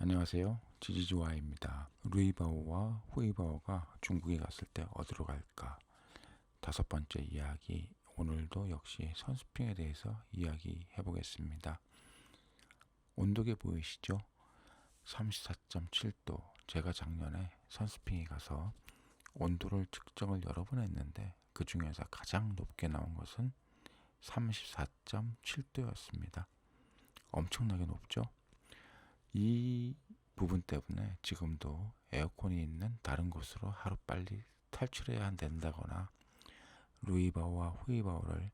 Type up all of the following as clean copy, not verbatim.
안녕하세요. 지지주와입니다. 루이바오와 후이바오가 중국에 갔을 때 어디로 갈까? 다섯 번째 이야기. 오늘도 역시 선수핑에 대해서 이야기해 보겠습니다. 온도계 보이시죠? 34.7도. 제가 작년에 선수핑에 가서 온도를 측정을 여러 번 했는데 그 중에서 가장 높게 나온 것은 34.7도였습니다. 엄청나게 높죠? 이 부분 때문에 지금도 에어컨이 있는 다른 곳으로 하루빨리 탈출해야 된다거나 루이바오와 후이바오를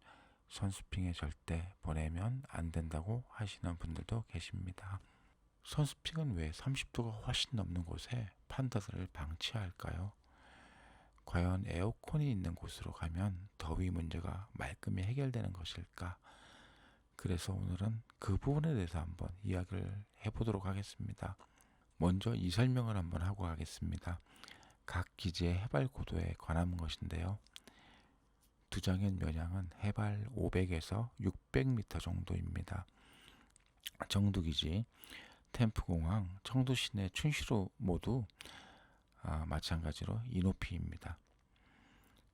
선수핑에 절대 보내면 안 된다고 하시는 분들도 계십니다. 선수핑은 왜 30도가 훨씬 넘는 곳에 판다들을 방치할까요? 과연 에어컨이 있는 곳으로 가면 더위 문제가 말끔히 해결되는 것일까? 그래서 오늘은 그 부분에 대해서 한번 이야기를 해보도록 하겠습니다. 먼저 이 설명을 한번 하고 가겠습니다. 각 기지의 해발 고도에 관한 것인데요. 두장현 면양은 해발 500에서 600m 정도입니다. 정두기지, 템프공항, 청두시내, 춘시로 모두 마찬가지로 이 높이입니다.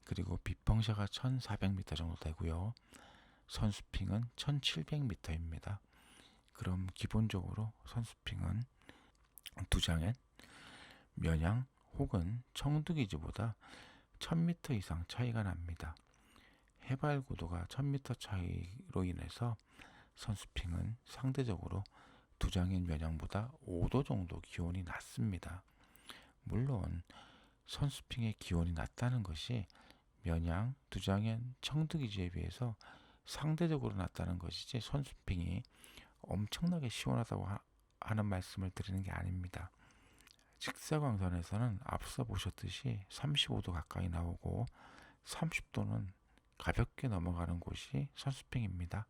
그리고 비펑샤가 1400m 정도 되고요. 선수핑은 1700m입니다. 그럼 기본적으로 선수핑은 두장엔 면양 혹은 청두기지보다 1000m 이상 차이가 납니다. 해발 고도가 1000m 차이로 인해서 선수핑은 상대적으로 두장엔 면양보다 5도 정도 기온이 낮습니다. 물론 선수핑의 기온이 낮다는 것이 면양, 두장엔, 청두기지에 비해서 상대적으로 낮다는 것이지 선수핑이 엄청나게 시원하다고 하는 말씀을 드리는 게 아닙니다. 직사광선에서는 앞서 보셨듯이 35도 가까이 나오고 30도는 가볍게 넘어가는 곳이 선수핑입니다.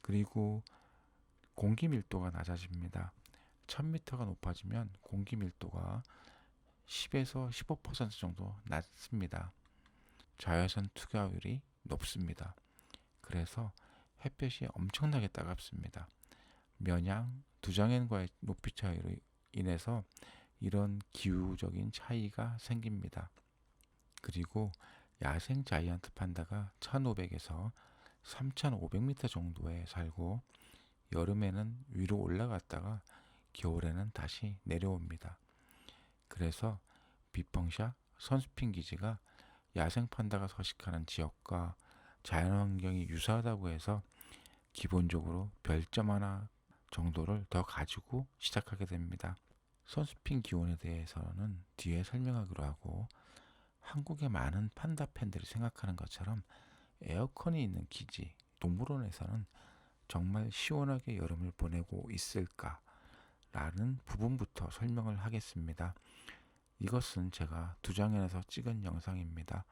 그리고 공기 밀도가 낮아집니다. 1000m가 높아지면 공기 밀도가 10에서 15% 정도 낮습니다. 자외선 투과율이 높습니다. 그래서 햇볕이 엄청나게 따갑습니다. 면양, 두장엔과의 높이 차이로 인해서 이런 기후적인 차이가 생깁니다. 그리고 야생 자이언트 판다가 1500에서 3500m 정도에 살고 여름에는 위로 올라갔다가 겨울에는 다시 내려옵니다. 그래서 비펑샤 선수핑 기지가 야생 판다가 서식하는 지역과 자연환경이 유사하다고 해서 기본적으로 별점 하나 정도를 더 가지고 시작하게 됩니다. 선수핑 기온에 대해서는 뒤에 설명하기로 하고 한국의 많은 판다 팬들이 생각하는 것처럼 에어컨이 있는 기지, 동물원에서는 정말 시원하게 여름을 보내고 있을까? 라는 부분부터 설명을 하겠습니다. 이것은 제가 두장현에서 찍은 영상입니다.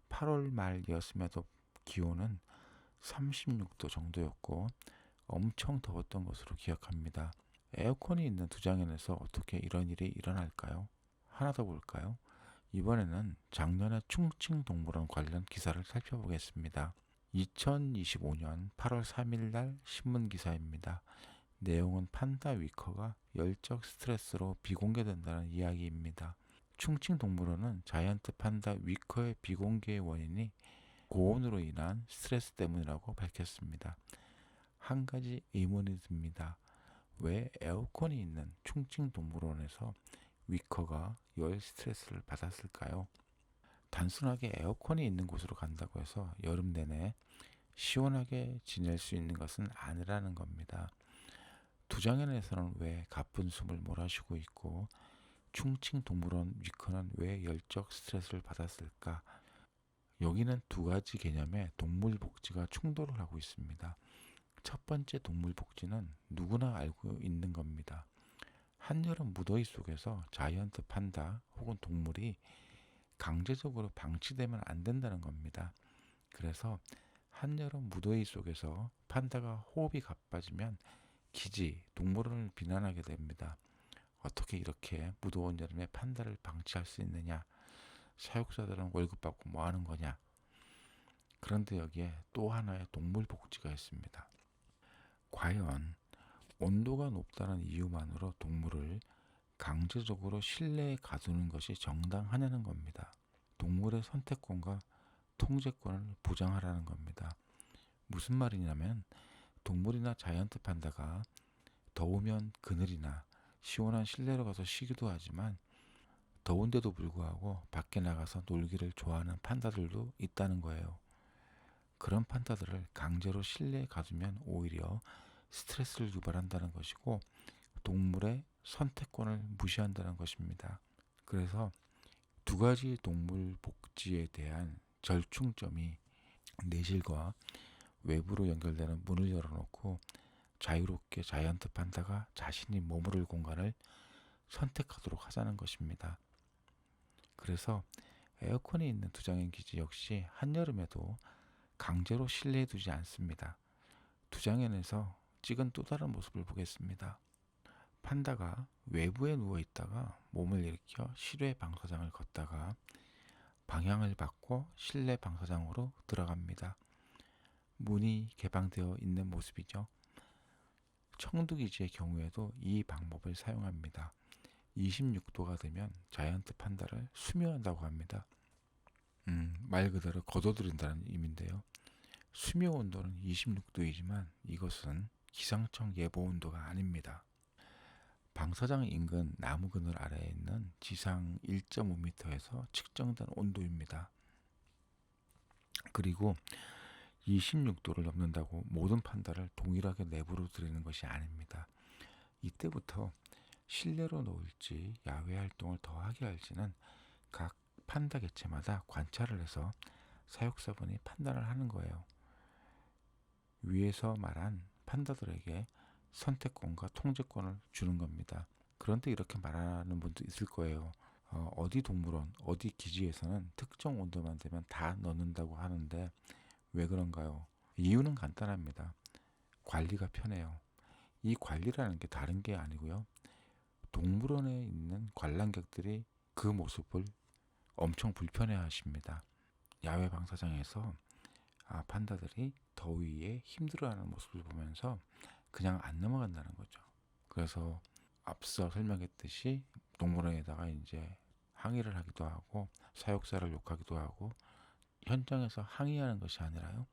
8월 말이었음에도 기온은 36도 정도였고 엄청 더웠던 것으로 기억합니다. 에어컨이 있는 두장현에서 어떻게 이런 일이 일어날까요? 하나 더 볼까요? 이번에는 작년에 충칭동물원 관련 기사를 살펴보겠습니다. 2025년 8월 3일 날 신문 기사입니다. 내용은 판다 위커가 열적 스트레스로 비공개된다는 이야기입니다. 충칭동물원은 자이언트 판다 위커의 비공개의 원인이 고온으로 인한 스트레스 때문이라고 밝혔습니다. 한 가지 의문이 듭니다. 왜 에어컨이 있는 충칭동물원에서 위커가 열 스트레스를 받았을까요? 단순하게 에어컨이 있는 곳으로 간다고 해서 여름 내내 시원하게 지낼 수 있는 것은 아니라는 겁니다. 두장현에서는 왜 가쁜 숨을 몰아쉬고 있고 충칭동물원 위커는 왜 열적 스트레스를 받았을까? 여기는 두 가지 개념의 동물복지가 충돌을 하고 있습니다. 첫 번째 동물복지는 누구나 알고 있는 겁니다. 한여름 무더위 속에서 자이언트 판다 혹은 동물이 강제적으로 방치되면 안 된다는 겁니다. 그래서 한여름 무더위 속에서 판다가 호흡이 가빠지면 기지, 동물원을 비난하게 됩니다. 어떻게 이렇게 무더운 여름에 판다를 방치할 수 있느냐? 사육사들은 월급 받고 뭐 하는 거냐? 그런데 여기에 또 하나의 동물 복지가 있습니다. 과연 온도가 높다는 이유만으로 동물을 강제적으로 실내에 가두는 것이 정당하냐는 겁니다. 동물의 선택권과 통제권을 보장하라는 겁니다. 무슨 말이냐면 동물이나 자이언트 판다가 더우면 그늘이나 시원한 실내로 가서 쉬기도 하지만 더운데도 불구하고 밖에 나가서 놀기를 좋아하는 판다들도 있다는 거예요. 그런 판다들을 강제로 실내에 가두면 오히려 스트레스를 유발한다는 것이고 동물의 선택권을 무시한다는 것입니다. 그래서 두 가지 동물 복지에 대한 절충점이 내실과 외부로 연결되는 문을 열어놓고 자유롭게 자이언트 판다가 자신이 머무를 공간을 선택하도록 하자는 것입니다. 그래서 에어컨이 있는 두장행 기지 역시 한여름에도 강제로 실내에 두지 않습니다. 두장행에서 찍은 또 다른 모습을 보겠습니다. 판다가 외부에 누워 있다가 몸을 일으켜 실외 방사장을 걷다가 방향을 바꿔 실내 방사장으로 들어갑니다. 문이 개방되어 있는 모습이죠. 청두기지의 경우에도 이 방법을 사용합니다. 26도가 되면 자이언트 판다를 수묘한다고 합니다. 말 그대로 걷어들인다는 의미인데요. 수묘 온도는 26도이지만 이것은 기상청 예보 온도가 아닙니다. 방사장 인근 나무 그늘 아래에 있는 지상 1.5m에서 측정된 온도입니다. 그리고 26도를 넘는다고 모든 판다를 동일하게 내부로 들이는 것이 아닙니다. 이때부터 실내로 놓을지 야외 활동을 더 하게 할지는 각 판다 개체마다 관찰을 해서 사육사분이 판단을 하는 거예요. 위에서 말한 판다들에게 선택권과 통제권을 주는 겁니다. 그런데 이렇게 말하는 분도 있을 거예요. 어디 동물원, 어디 기지에서는 특정 온도만 되면 다 넣는다고 하는데 왜 그런가요? 이유는 간단합니다. 관리가 편해요. 이 관리라는 게 다른 게 아니고요. 동물원에 있는 관람객들이 그 모습을 엄청 불편해 하십니다. 야외 방사장에서 판다들이 더위에 힘들어하는 모습을 보면서 그냥 안 넘어간다는 거죠. 그래서 앞서 설명했듯이 동물원에다가 이제 항의를 하기도 하고 사육사를 욕하기도 하고 현장에서 항의하는 것이 아니라요.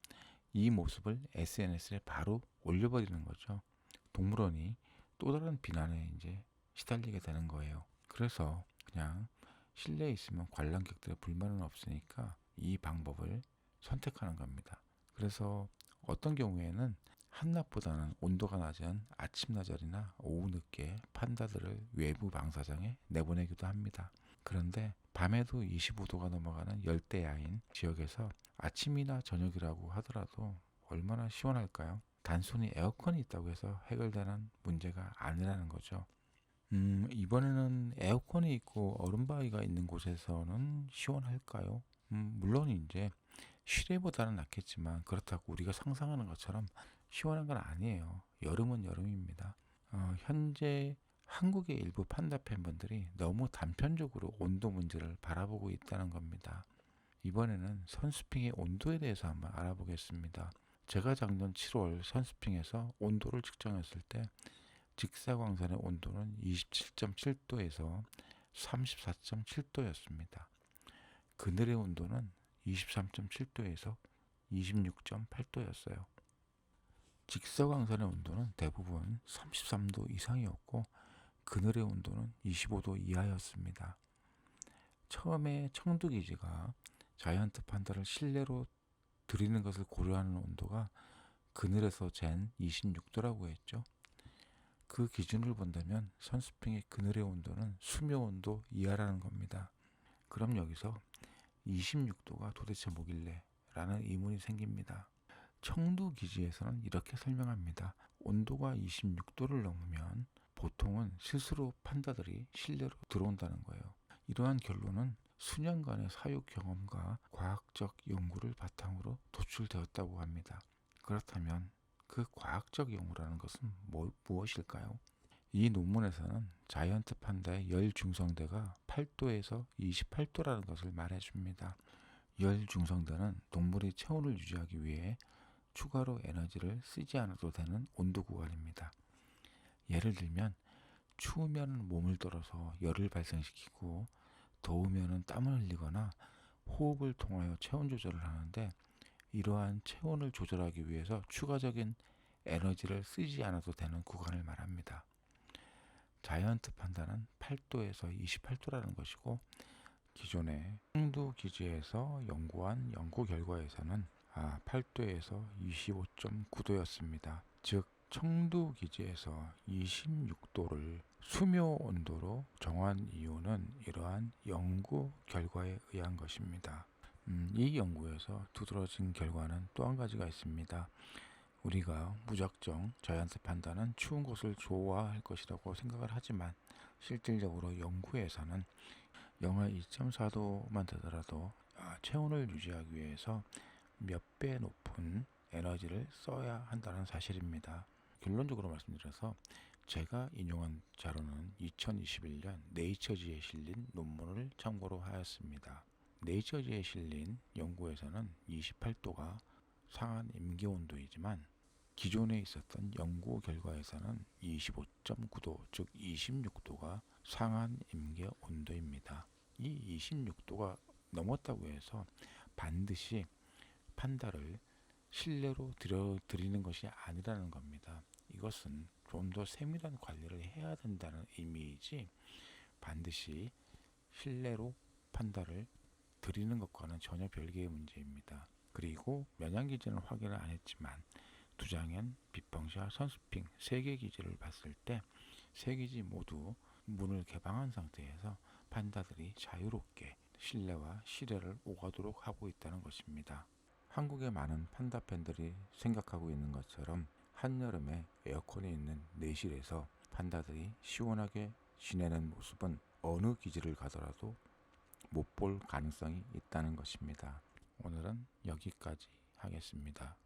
이 모습을 SNS에 바로 올려버리는 거죠. 동물원이 또 다른 비난에 이제 시달리게 되는 거예요. 그래서 그냥 실내에 있으면 관람객들의 불만은 없으니까 이 방법을 선택하는 겁니다. 그래서 어떤 경우에는 한낮보다는 온도가 낮은 아침나절이나 오후 늦게 판다들을 외부 방사장에 내보내기도 합니다. 그런데 밤에도 25도가 넘어가는 열대야인 지역에서 아침이나 저녁이라고 하더라도 얼마나 시원할까요? 단순히 에어컨이 있다고 해서 해결되는 문제가 아니라는 거죠. 이번에는 에어컨이 있고 얼음바위가 있는 곳에서는 시원할까요? 물론 이제 실외보다는 낫겠지만 그렇다고 우리가 상상하는 것처럼 시원한 건 아니에요. 여름은 여름입니다. 현재 한국의 일부 판다 팬분들이 너무 단편적으로 온도 문제를 바라보고 있다는 겁니다. 이번에는 선스핑의 온도에 대해서 한번 알아보겠습니다. 제가 작년 7월 선스핑에서 온도를 측정했을 때 직사광선의 온도는 27.7도에서 34.7도였습니다. 그늘의 온도는 23.7도에서 26.8도였어요. 직사광선의 온도는 대부분 33도 이상이었고 그늘의 온도는 25도 이하였습니다. 처음에 청두기지가 자이언트 판다를 실내로 들이는 것을 고려하는 온도가 그늘에서 잰 26도라고 했죠. 그 기준을 본다면 선스핑의 그늘의 온도는 수묘 온도 이하라는 겁니다. 그럼 여기서 26도가 도대체 뭐길래? 라는 의문이 생깁니다. 청두기지에서는 이렇게 설명합니다. 온도가 26도를 넘으면 보통은 스스로 판다들이 실내로 들어온다는 거예요. 이러한 결론은 수년간의 사육 경험과 과학적 연구를 바탕으로 도출되었다고 합니다. 그렇다면 그 과학적 연구라는 것은 무엇일까요? 이 논문에서는 자이언트 판다의 열 중성대가 8도에서 28도라는 것을 말해줍니다. 열 중성대는 동물의 체온을 유지하기 위해 추가로 에너지를 쓰지 않아도 되는 온도 구간입니다. 예를 들면 추우면 몸을 떨어서 열을 발생시키고 더우면 땀을 흘리거나 호흡을 통하여 체온 조절을 하는데, 이러한 체온을 조절하기 위해서 추가적인 에너지를 쓰지 않아도 되는 구간을 말합니다. 자이언트 판다는 8도에서 28도라는 것이고, 기존의 청두 기지에서 연구한 연구 결과에서는 8도에서 25.9도였습니다. 즉 청두 기지에서 26도를 수묘 온도로 정한 이유는 이러한 연구 결과에 의한 것입니다. 이 연구에서 두드러진 결과는 또 한 가지가 있습니다. 우리가 무작정 자이언트 판다는 추운 곳을 좋아할 것이라고 생각을 하지만, 실질적으로 연구에서는 영하 2.4도만 되더라도 체온을 유지하기 위해서 몇 배 높은 에너지를 써야 한다는 사실입니다. 결론적으로 말씀드려서 제가 인용한 자료는 2021년 네이처지에 실린 논문을 참고로 하였습니다. 네이처지에 실린 연구에서는 28도가 상한 임계 온도이지만, 기존에 있었던 연구 결과에서는 25.9도, 즉 26도가 상한 임계 온도입니다. 이 26도가 넘었다고 해서 반드시 판다를 실내로 들이는 것이 아니라는 겁니다. 이것은 좀 더 세밀한 관리를 해야 된다는 의미이지, 반드시 실내로 판다를 들이는 것과는 전혀 별개의 문제입니다. 그리고 면양 기제는 확인을 안 했지만 두장현, 비펑샤, 선스핑 3개 기지를 봤을 때 3기지 모두 문을 개방한 상태에서 판다들이 자유롭게 실내와 실외를 오가도록 하고 있다는 것입니다. 한국의 많은 판다 팬들이 생각하고 있는 것처럼 한여름에 에어컨이 있는 내실에서 판다들이 시원하게 지내는 모습은 어느 기지를 가더라도 못 볼 가능성이 있다는 것입니다. 오늘은 여기까지 하겠습니다.